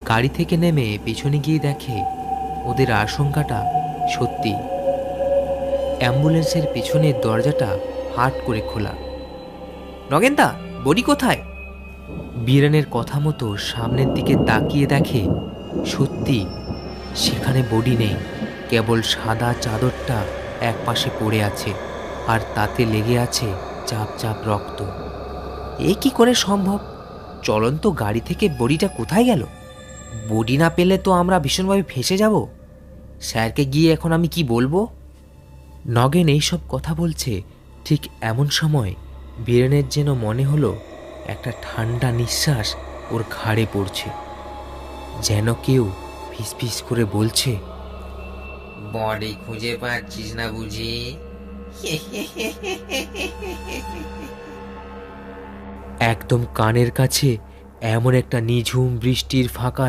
গাড়ি থেকে নেমে পিছনে গিয়ে দেখে ওদের আশঙ্কাটা সত্যি। অ্যাম্বুলেন্সের পিছনের দরজাটা হাট করে খোলা। নগেনদা, বডি কোথায়? বীরেনের কথা মতো সামনের দিকে তাকিয়ে দেখে সত্যি সেখানে বডি নেই, কেবল সাদা চাদরটা এক পাশে পড়ে আছে, আর তাতে লেগে আছে চাপ চাপ রক্ত। এ কি করে সম্ভব? চলন্ত গাড়ি থেকে বডিটা কোথায় গেল? বডি না পেলে তো আমরা ভীষণভাবে ফেঁসে যাব। স্যারকে গিয়ে এখন আমি কি বলবো? নগেন এইসব কথা বলছে, ঠিক এমন সময় বীরেনের যেন মনে হলো একটা ঠান্ডা নিঃশ্বাস ওর ঘাড়ে পড়ছে, যেন কেউ ফিসফিস করে বলছে, বডি খুঁজে পাচ্ছিস না বুঝি? একদম কানের কাছে এমন একটা নিঝুম বৃষ্টির ফাঁকা